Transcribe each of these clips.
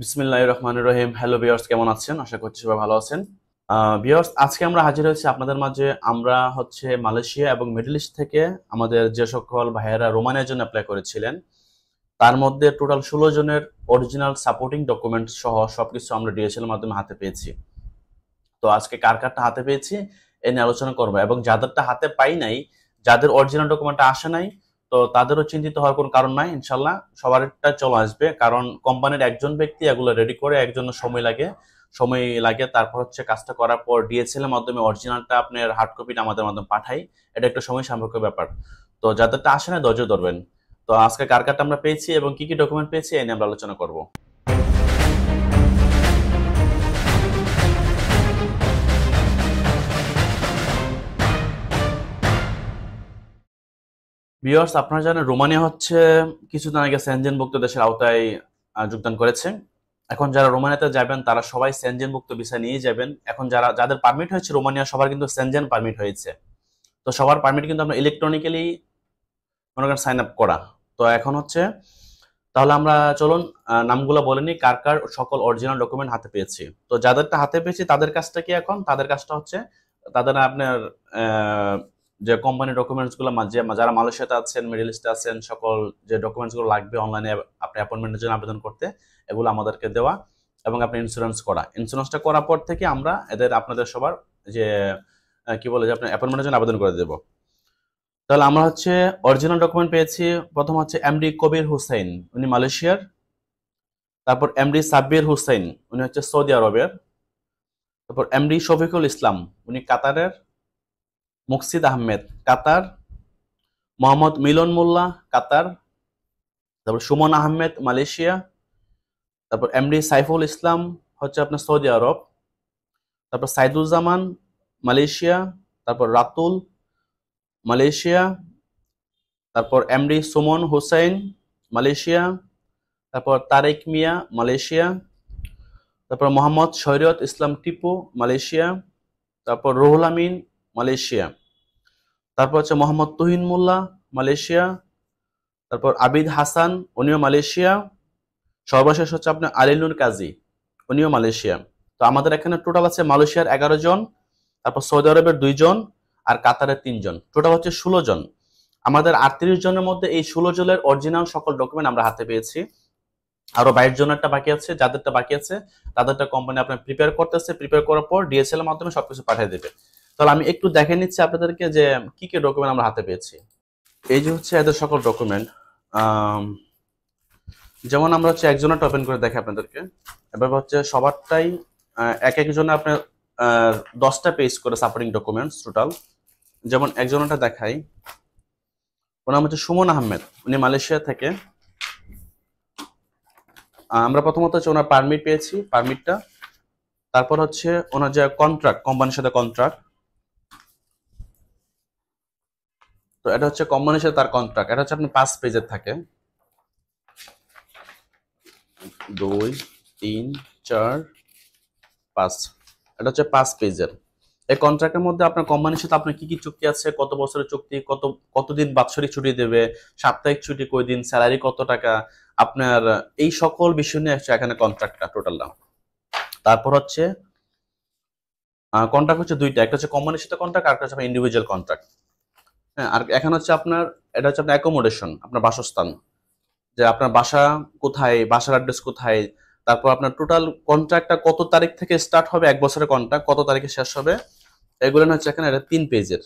বিসমিল্লাহির রহমানির রহিম। Hello viewers, কেমন আছেন? আশা করছি সবাই ভালো আছেন। ভিউয়ার্স, আজকে আমরা হাজির হয়েছি আপনাদের মাঝে। আমরা মালয়েশিয়া এবং মিডল ইস্ট থেকে আমাদের যে সকল ভাইয়েরা রোমানিয়ার জন্য অ্যাপ্লাই করেছিলেন, তার মধ্যে টোটাল 16 জনের অরিজিনাল সাপোর্টিং ডকুমেন্ট সহ সবকিছু আমরা ডিএসএল এর মাধ্যমে হাতে পেয়েছি। তো আজকে কার কারটা হাতে পেয়েছি এ নিয়ে আলোচনা করবো, এবং যাদেরটা হাতে পাই নাই, যাদের অরিজিনাল ডকুমেন্টটা আসে নাই, তো তাদেরও চিন্তিত হওয়ার কোনো কারণ নাই। ইনশাল্লাহ সবারটা চলে আসবে, কারণ কোম্পানির একজন ব্যক্তি এগুলো রেডি করে, একজন সময় লাগে। তারপর কাজটা করার পর ডিএসএল এর মাধ্যমে অরিজিনালটা আপনার হার্ড কপিটা আমাদের মাধ্যমে পাঠাই। এটা একটা সময় সাপেক্ষ ব্যাপার। তো যাদেরটা আসে না, ধৈর্য ধরবেন। তো আজকে কার কারটা আমরা পেয়েছি এবং কি কি ডকুমেন্ট পেয়েছি এ নিয়ে আমরা আলোচনা করবো। ভিউয়ার্স, আপনারা জানেন রোমানিয়া কিছুদিন আগে সেনজেনভুক্ত দেশের আওতায় যোগদান করেছে। এখন যারা রোমানিয়াতে যাবেন তারা সবাই সেনজেনভুক্ত ভিসা নিয়ে যাবেন। এখন যাদের পারমিট হয়েছে রোমানিয়া, সবার কিন্তু সেনজেন পারমিট হয়েছে। তো সবার পারমিট কিন্তু আমরা ইলেকট্রনিক্যালি মনে করেন সাইন আপ করা। তো এখন তাহলে আমরা চলুন নামগুলো বলে নিই, কার কার সকল অরিজিনাল ডকুমেন্ট হাতে পেয়েছি। তো যাদেরটা হাতে পেয়েছি তাদের কাজটা কি, এখন তাদের কাজটা তাদের আপনার যে কোম্পানি ডকুমেন্টস গুলো যারা মালয়েশিয়াতে আছেন, মিডল ইস্টে আছেন, সকল যে ডকুমেন্টস গুলো লাগবে অনলাইনে আপনি অ্যাপয়েন্টমেন্টের জন্য আবেদন করতে, এগুলো আমাদেরকে দেওয়া। এবং আপনি ইন্স্যুরেন্সটা করার পর থেকে আমরা আপনাদের সবার যে কি বলে যে আপনার অ্যাপয়েন্টমেন্টের জন্য আবেদন করে দেবো। তাহলে আমরা অরিজিনাল ডকুমেন্ট পেয়েছি। প্রথম এমডি কবির হুসাইন, উনি মালয়েশিয়ার। তারপর এমডি সাব্বির হুসাইন, উনি সৌদি আরবের। তারপর এমডি শফিকুল ইসলাম, উনি কাতারের। মুকসিদ আহমেদ, কাতার। মোহাম্মদ মিলন মোল্লা, কাতার। তারপর সুমন আহমেদ, মালয়েশিয়া। তারপর এমডি সাইফুল ইসলাম আপনার সৌদি আরব। তারপর সাইদুজ্জামান, মালয়েশিয়া। তারপর রাতুল, মালয়েশিয়া। তারপর এমডি সুমন হুসাইন, মালয়েশিয়া। তারপর তারেক মিয়া, মালয়েশিয়া। তারপর মোহাম্মদ শরীয়ত ইসলাম টিপু, মালয়েশিয়া। তারপর রুহুল আমিন, মালয়েশিয়া। তারপর মোহাম্মদ তুহিন মোল্লা, মালয়েশিয়া। তারপর আবিদ হাসান, উনিও মালয়েশিয়া। সর্বশেষ আপনার আলিনুর কাজী, উনিও মালয়েশিয়া। তো আমাদের এখানে টোটাল আছে মালয়েশিয়ার 11 জন, তারপর সৌদি আরবের 2 জন, আর কাতারের 3 জন। টোটাল 16 জন। আমাদের 38 জনের মধ্যে এই 16 জনের অরিজিনাল সকল ডকুমেন্ট আমরা হাতে পেয়েছি। আরো 22 জনেরটা বাকি আছে। যাদেরটা বাকি আছে তাদেরটা কোম্পানি আপনার প্রিপেয়ার করার পর ডিএসএল এর মাধ্যমে সবকিছু পাঠিয়ে দেবে। তাহলে আমি একটু দেখে নিচ্ছি আপনাদেরকে যে কি কি ডকুমেন্ট আমরা হাতে পেয়েছি। এই যে এদের সকল ডকুমেন্ট। যেমন আমরা একজনের ওপেন করে দেখি আপনাদেরকে। এবার সবারটাই এক একজনে আপনার 10টা পেজ করে সাপোর্টিং ডকুমেন্টস টোটাল। যেমন একজনটা দেখাই, ওর নাম সুমন আহমেদ, উনি মালয়েশিয়া থেকে। আমরা প্রথমত ওনার পারমিট পেয়েছি, পারমিটটা। তারপর ওনার যে কন্ট্রাক্ট, কোম্পানির সাথে কন্ট্রাক্ট। তো এটা কোম্পানির সাথে তার কন্ট্রাক্ট। এটা আপনার 5 পেজের থাকে। 2 3 4 5, এটা 5 পেজের। এই কন্ট্রাক্টের মধ্যে আপনার কোম্পানির সাথে আপনার কি কি চুক্তি আছে, কত বছরের চুক্তি, কতদিন বাৎসরিক ছুটি দেবে, সাপ্তাহিক ছুটি কয়দিন, স্যালারি কত টাকা, আপনার এই সকল বিষয় নিয়ে এখানে কন্ট্রাক্টটা টোটালটা। তারপর কন্ট্রাক্ট দুইটা, একটা কোম্পানির সাথে কন্ট্রাক্ট, আর একটা ইন্ডিভিজুয়াল কন্ট্রাক্ট। হ্যাঁ, আর এখন আপনার এটা আপনার অ্যাকোমোডেশন, আপনার বাসস্থান, যে আপনার বাসা কোথায়, বাসার অ্যাড্রেস কোথায়। তারপর আপনার টোটাল কন্ট্রাক্টটা কত তারিখ থেকে স্টার্ট হবে, 1 বছরের কন্ট্রাক্ট কত তারিখে শেষ হবে, এগুলো এখানে। এটা 3 পেজের।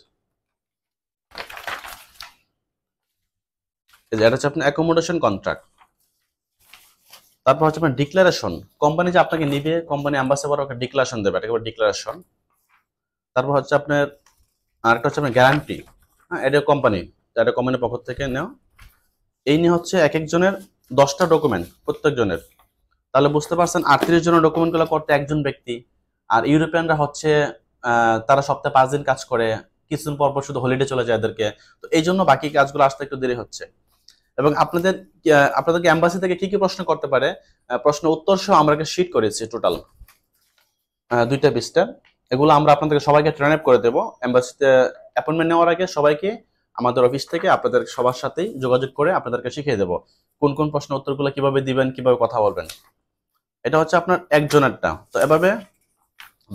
এটা আপনার অ্যাকোমোডেশন কন্ট্রাক্ট। তারপর আপনার ডিক্লারেশন, কোম্পানি যে আপনাকে নিবে, কোম্পানি অ্যাম্বাসেডর ওকে ডিক্লারেশন দেবে, এটা ডিক্লারেশন। তারপর আপনার আরেকটা আপনার গ্যারান্টি। হ্যাঁ, এটা কোম্পানির পক্ষ থেকে নেওয়া। এই নিয়ে এক একজনের 10টা ডকুমেন্ট প্রত্যেকজনের। তাহলে বুঝতে পারছেন 38 জনের ডকুমেন্টগুলো করতে একজন ব্যক্তি। আর ইউরোপিয়ানরা তারা সপ্তাহে 5 দিন কাজ করে, কিছুদিন পর পর শুধু হলিডে চলে যায় এদেরকে। তো এই জন্য বাকি কাজগুলো আসতে একটু দেরি হচ্ছে। এবং আপনাদেরকে এম্বাসি থেকে কি কি প্রশ্ন করতে পারে, প্রশ্ন উত্তর সহ আমরা একটা শীট করেছি টোটাল 2টা 20টা। এগুলো আমরা আপনাদেরকে সবাইকে ট্রেন আপ করে দেবো। এম্বাসিতে অ্যাপয়েন্টমেন্ট নেওয়ার আগে সবাইকে আমাদের অফিস থেকে আপনাদের সবার সাথেই যোগাযোগ করে আপনাদেরকে শিখিয়ে দেবো কোন কোন প্রশ্ন উত্তরগুলো কিভাবে দিবেন, কিভাবে কথা বলবেন। এটা হচ্ছে আপনার একজনেরটা। তো এভাবে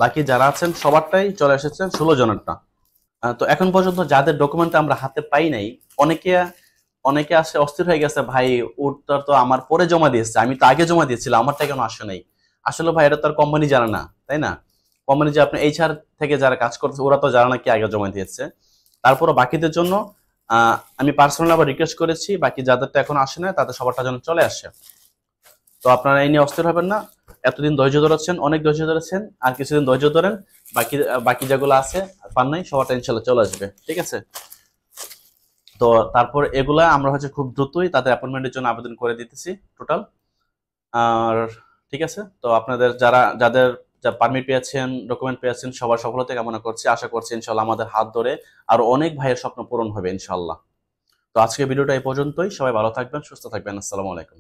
বাকি যারা আছেন সবারটাই চলে এসেছে 16 জনেরটা। তো এখন পর্যন্ত যাদের ডকুমেন্ট আমরা হাতে পাই নাই, অনেকে অনেকে আসে অস্থির হয়ে গেছে, ভাই ওটা তো আমার পরে জমা দিয়েছে, আমি তো আগে জমা দিয়েছিলাম, আমারটা কেন আসে নাই? আসলে ভাই এটা তো আর কোম্পানি জানে না, তাই না? কোম্পানি যে আপনি এইচআর থেকে যারা কাজ করছে ওরা তো জানে না কি আগে জমা দিয়েছে। তারপরও বাকিদের জন্য আমি পার্সোনালি আবার রিকোয়েস্ট করেছি, বাকি যাদেরটা এখন আসে না তাদের সবারটা যেন চলে আসে। তো আপনারা এই নিয়ে অস্থির হবেন না। এতদিন ধৈর্য ধরেছেন, অনেক ধৈর্য ধরেছেন, আর কিছুদিন ধৈর্য ধরেন। বাকি বাকি যেগুলো আছে পান নাই সবারটা ইনশাল্লাহ চলে আসবে, ঠিক আছে? তো তারপর এগুলা আমরা হচ্ছে খুব দ্রুতই তাদের অ্যাপয়েন্টমেন্টের জন্য আবেদন করে দিতেছি টোটাল। আর ঠিক আছে, তো আপনাদের যাদের যা পারমিট পেয়েছেন, ডকুমেন্ট পেয়েছেন, সবার সফলতা কামনা করছি। আশা করছি ইনশাল্লাহ আমাদের হাত ধরে আর অনেক ভাইয়ের স্বপ্ন পূরণ হবে ইনশাল্লাহ। তো আজকে ভিডিওটা এই পর্যন্তই। সবাই ভালো থাকবেন, সুস্থ থাকবেন। আসসালামু আলাইকুম।